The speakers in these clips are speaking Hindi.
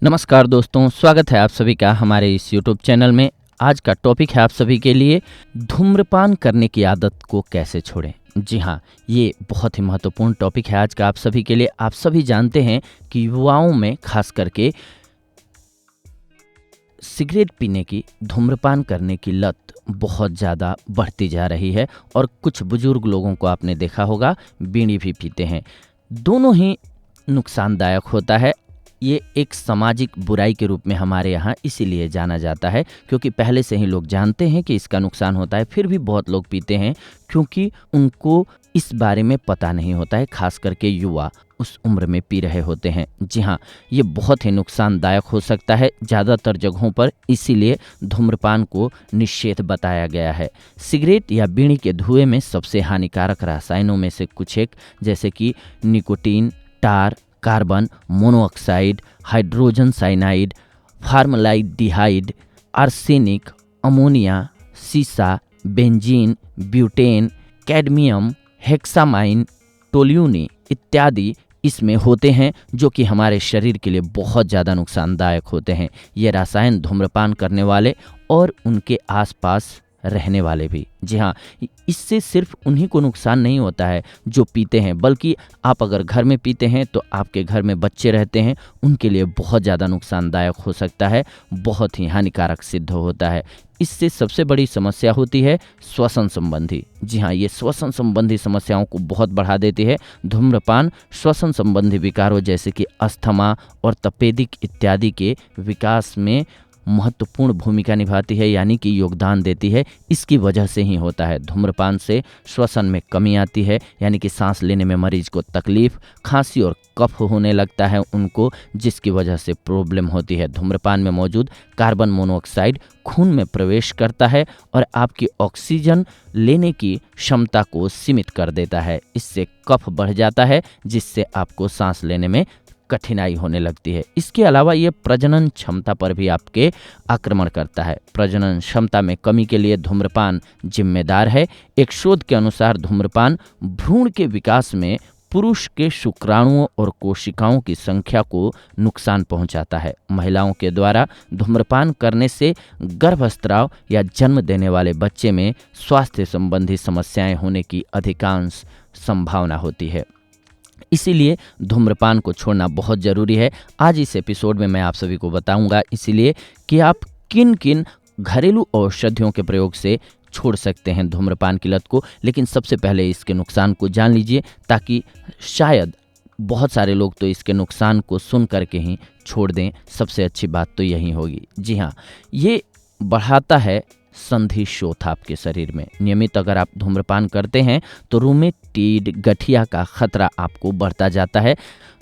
नमस्कार दोस्तों, स्वागत है आप सभी का हमारे इस YouTube चैनल में। आज का टॉपिक है आप सभी के लिए धूम्रपान करने की आदत को कैसे छोड़ें। जी हाँ, ये बहुत ही महत्वपूर्ण टॉपिक है आज का आप सभी के लिए। आप सभी जानते हैं कि युवाओं में खास करके सिगरेट पीने की, धूम्रपान करने की लत बहुत ज़्यादा बढ़ती जा रही है और कुछ बुजुर्ग लोगों को आपने देखा होगा बीड़ी भी पीते हैं। दोनों ही नुकसानदायक होता है। ये एक सामाजिक बुराई के रूप में हमारे यहाँ इसीलिए जाना जाता है क्योंकि पहले से ही लोग जानते हैं कि इसका नुकसान होता है, फिर भी बहुत लोग पीते हैं क्योंकि उनको इस बारे में पता नहीं होता है। खास करके युवा उस उम्र में पी रहे होते हैं। जी हाँ, ये बहुत ही नुकसानदायक हो सकता है ज़्यादातर जगहों पर, इसीलिए धूम्रपान को निषेध बताया गया है। सिगरेट या बीड़ी के धुएं में सबसे हानिकारक रसायनों में से कुछ एक जैसे कि nicotine, tar, carbon monoxide, hydrogen cyanide, formaldehyde, arsenic, ammonia, सीसा, benzene, butane, cadmium, hexamine, toluene इत्यादि इसमें होते हैं जो कि हमारे शरीर के लिए बहुत ज़्यादा नुकसानदायक होते हैं। ये रसायन धूम्रपान करने वाले और उनके आसपास रहने वाले भी। जी हाँ, इससे सिर्फ उन्हीं को नुकसान नहीं होता है जो पीते हैं, बल्कि आप अगर घर में पीते हैं तो आपके घर में बच्चे रहते हैं, उनके लिए बहुत ज़्यादा नुकसानदायक हो सकता है, बहुत ही हानिकारक सिद्ध होता है। इससे सबसे बड़ी समस्या होती है श्वसन संबंधी। जी हाँ, ये श्वसन संबंधी समस्याओं को बहुत बढ़ा देती है। धूम्रपान श्वसन संबंधी विकारों जैसे कि अस्थमा और तपेदिक इत्यादि के विकास में महत्वपूर्ण भूमिका निभाती है, यानी कि योगदान देती है। इसकी वजह से ही होता है। धूम्रपान से श्वसन में कमी आती है, यानी कि सांस लेने में मरीज को तकलीफ, खांसी और कफ होने लगता है उनको, जिसकी वजह से प्रॉब्लम होती है। धूम्रपान में मौजूद कार्बन मोनोऑक्साइड खून में प्रवेश करता है और आपकी ऑक्सीजन लेने की क्षमता को सीमित कर देता है। इससे कफ बढ़ जाता है, जिससे आपको सांस लेने में कठिनाई होने लगती है। इसके अलावा ये प्रजनन क्षमता पर भी आपके आक्रमण करता है। प्रजनन क्षमता में कमी के लिए धूम्रपान जिम्मेदार है। एक शोध के अनुसार धूम्रपान भ्रूण के विकास में पुरुष के शुक्राणुओं और कोशिकाओं की संख्या को नुकसान पहुंचाता है। महिलाओं के द्वारा धूम्रपान करने से गर्भस्राव या जन्म देने वाले बच्चे में स्वास्थ्य संबंधी समस्याएं होने की अधिकांश संभावना होती है। इसीलिए धूम्रपान को छोड़ना बहुत ज़रूरी है। आज इस एपिसोड में मैं आप सभी को बताऊंगा इसीलिए कि आप किन किन घरेलू औषधियों के प्रयोग से छोड़ सकते हैं धूम्रपान की लत को। लेकिन सबसे पहले इसके नुकसान को जान लीजिए, ताकि शायद बहुत सारे लोग तो इसके नुकसान को सुन करके ही छोड़ दें। सबसे अच्छी बात तो यही होगी। जी हाँ, ये बढ़ाता है संधि शोथ आपके शरीर में। नियमित अगर आप धूम्रपान करते हैं तो रूमेटिड गठिया का खतरा आपको बढ़ता जाता है।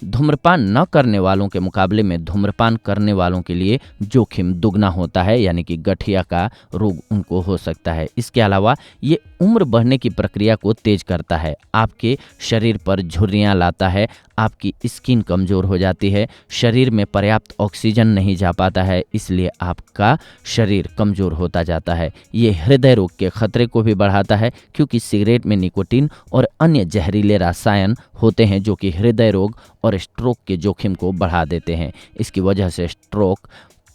धूम्रपान न करने वालों के मुकाबले में धूम्रपान करने वालों के लिए जोखिम दुगना होता है, यानी कि गठिया का रोग उनको हो सकता है। इसके अलावा ये उम्र बढ़ने की प्रक्रिया को तेज करता है, आपके शरीर पर झुर्रियाँ लाता है, आपकी स्किन कमज़ोर हो जाती है, शरीर में पर्याप्त ऑक्सीजन नहीं जा पाता है, इसलिए आपका शरीर कमज़ोर होता जाता है। ये हृदय रोग के खतरे को भी बढ़ाता है क्योंकि सिगरेट में निकोटीन और अन्य जहरीले रसायन होते हैं जो कि हृदय रोग और स्ट्रोक के जोखिम को बढ़ा देते हैं। इसकी वजह से स्ट्रोक,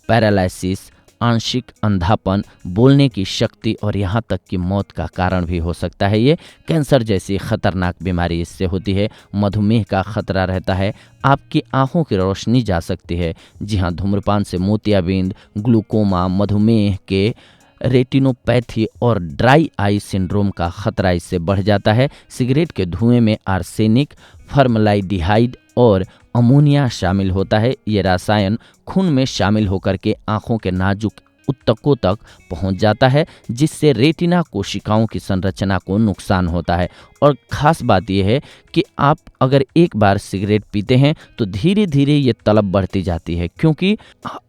पैरालिसिस, आंशिक अंधापन, बोलने की शक्ति और यहाँ तक कि मौत का कारण भी हो सकता है। ये कैंसर जैसी खतरनाक बीमारी इससे होती है। मधुमेह का खतरा रहता है, आपकी आंखों की रोशनी जा सकती है। जी हाँ, धूम्रपान से मोतियाबिंद, ग्लूकोमा, मधुमेह के रेटिनोपैथी और ड्राई आई सिंड्रोम का खतरा इससे बढ़ जाता है। सिगरेट के धुएं में आर्सेनिक, फॉर्मलाइडिहाइड और अमोनिया शामिल होता है। ये रसायन खून में शामिल होकर के आंखों के नाजुक ऊतकों तक पहुंच जाता है, जिससे रेटिना कोशिकाओं की संरचना को नुकसान होता है। और ख़ास बात यह है कि आप अगर एक बार सिगरेट पीते हैं तो धीरे धीरे ये तलब बढ़ती जाती है, क्योंकि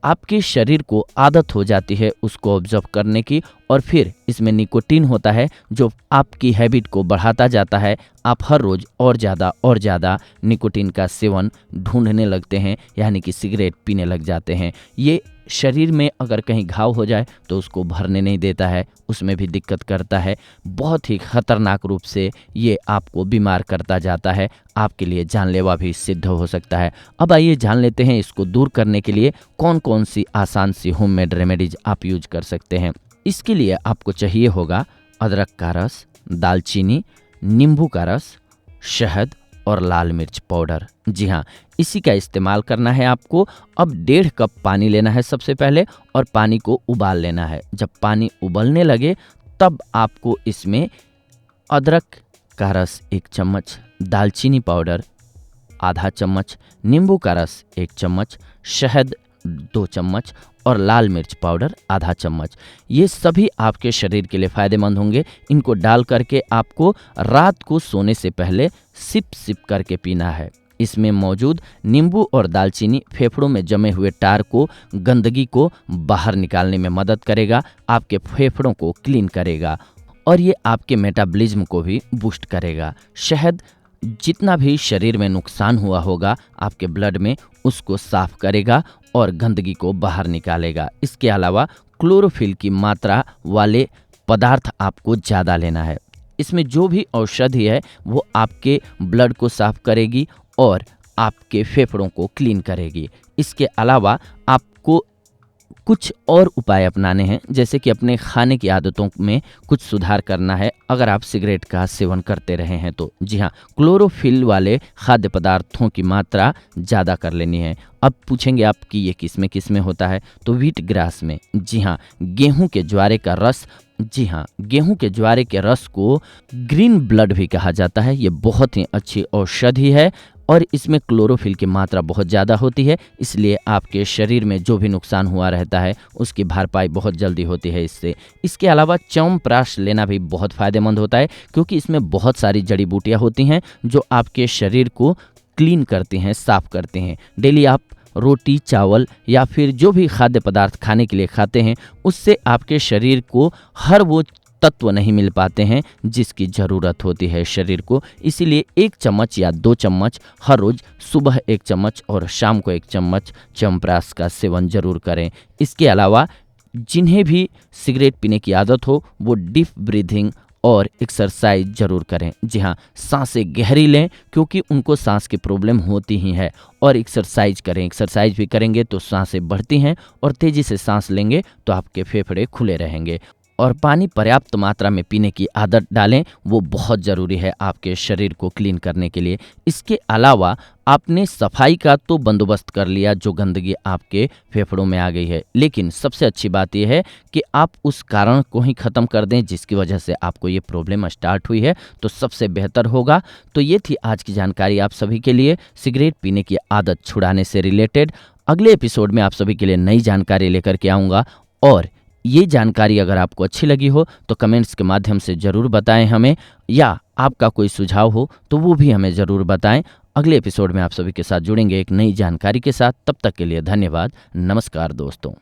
आपके शरीर को आदत हो जाती है उसको ऑब्जर्व करने की, और फिर इसमें निकोटीन होता है जो आपकी हैबिट को बढ़ाता जाता है। आप हर रोज़ और ज़्यादा निकोटीन का सेवन ढूंढने लगते हैं, यानी कि सिगरेट पीने लग जाते हैं। ये शरीर में अगर कहीं घाव हो जाए तो उसको भरने नहीं देता है, उसमें भी दिक्कत करता है। बहुत ही खतरनाक रूप से ये आपको बीमार करता जाता है, आपके लिए जानलेवा भी सिद्ध हो सकता है। अब आइए जान लेते हैं इसको दूर करने के लिए कौन कौन सी आसान सी होममेड रेमेडीज आप यूज कर सकते हैं। इसके लिए आपको चाहिए होगा अदरक का रस, दालचीनी, नींबू का रस, शहद और लाल मिर्च पाउडर। जी हाँ, इसी का इस्तेमाल करना है आपको। अब 1.5 कप पानी लेना है सबसे पहले और पानी को उबाल लेना है। जब पानी उबलने लगे तब आपको इसमें अदरक का रस 1 चम्मच, दालचीनी पाउडर आधा चम्मच, नींबू का रस 1 चम्मच, शहद 2 चम्मच और लाल मिर्च पाउडर आधा चम्मच। ये सभी आपके शरीर के लिए फ़ायदेमंद होंगे। इनको डाल करके आपको रात को सोने से पहले सिप सिप करके पीना है। इसमें मौजूद नींबू और दालचीनी फेफड़ों में जमे हुए टार को, गंदगी को बाहर निकालने में मदद करेगा, आपके फेफड़ों को क्लीन करेगा और ये आपके मेटाबॉलिज्म को भी बूस्ट करेगा। शहद जितना भी शरीर में नुकसान हुआ होगा आपके ब्लड में, उसको साफ करेगा और गंदगी को बाहर निकालेगा। इसके अलावा क्लोरोफिल की मात्रा वाले पदार्थ आपको ज़्यादा लेना है। इसमें जो भी औषधि है वो आपके ब्लड को साफ करेगी और आपके फेफड़ों को क्लीन करेगी। इसके अलावा आपको कुछ और उपाय अपनाने हैं, जैसे कि अपने खाने की आदतों में कुछ सुधार करना है अगर आप सिगरेट का सेवन करते रहे हैं तो। जी हाँ, क्लोरोफिल वाले खाद्य पदार्थों की मात्रा ज़्यादा कर लेनी है। अब पूछेंगे आप कि ये किस में होता है, तो व्हीट ग्रास में। जी हाँ, गेहूं के ज्वारे का रस। जी हाँ, गेहूं के ज्वारे के रस को ग्रीन ब्लड भी कहा जाता है। ये बहुत ही अच्छी औषधि है और इसमें क्लोरोफिल की मात्रा बहुत ज़्यादा होती है, इसलिए आपके शरीर में जो भी नुकसान हुआ रहता है उसकी भरपाई बहुत जल्दी होती है इससे। इसके अलावा च्यवनप्राश लेना भी बहुत फ़ायदेमंद होता है, क्योंकि इसमें बहुत सारी जड़ी बूटियाँ होती हैं जो आपके शरीर को क्लीन करती हैं, साफ करती हैं। डेली आप रोटी, चावल या फिर जो भी खाद्य पदार्थ खाने के लिए खाते हैं, उससे आपके शरीर को हर वो तत्व नहीं मिल पाते हैं जिसकी ज़रूरत होती है शरीर को। इसीलिए 1 चम्मच या 2 चम्मच हर रोज़, सुबह 1 चम्मच और शाम को 1 चम्मच च्यवनप्राश का सेवन जरूर करें। इसके अलावा जिन्हें भी सिगरेट पीने की आदत हो वो डीप ब्रीथिंग और एक्सरसाइज जरूर करें। जी हाँ, सांसें गहरी लें क्योंकि उनको सांस की प्रॉब्लम होती ही है, और एक्सरसाइज करें। एक्सरसाइज भी करेंगे तो सांसें बढ़ती हैं और तेज़ी से सांस लेंगे तो आपके फेफड़े खुले रहेंगे। और पानी पर्याप्त मात्रा में पीने की आदत डालें, वो बहुत ज़रूरी है आपके शरीर को क्लीन करने के लिए। इसके अलावा आपने सफाई का तो बंदोबस्त कर लिया, जो गंदगी आपके फेफड़ों में आ गई है, लेकिन सबसे अच्छी बात यह है कि आप उस कारण को ही ख़त्म कर दें जिसकी वजह से आपको ये प्रॉब्लम स्टार्ट हुई है, तो सबसे बेहतर होगा। तो ये थी आज की जानकारी आप सभी के लिए सिगरेट पीने की आदत छुड़ाने से रिलेटेड। अगले एपिसोड में आप सभी के लिए नई जानकारी लेकर के आऊँगा, और ये जानकारी अगर आपको अच्छी लगी हो तो कमेंट्स के माध्यम से ज़रूर बताएं हमें, या आपका कोई सुझाव हो तो वो भी हमें ज़रूर बताएं। अगले एपिसोड में आप सभी के साथ जुड़ेंगे एक नई जानकारी के साथ। तब तक के लिए धन्यवाद। नमस्कार दोस्तों।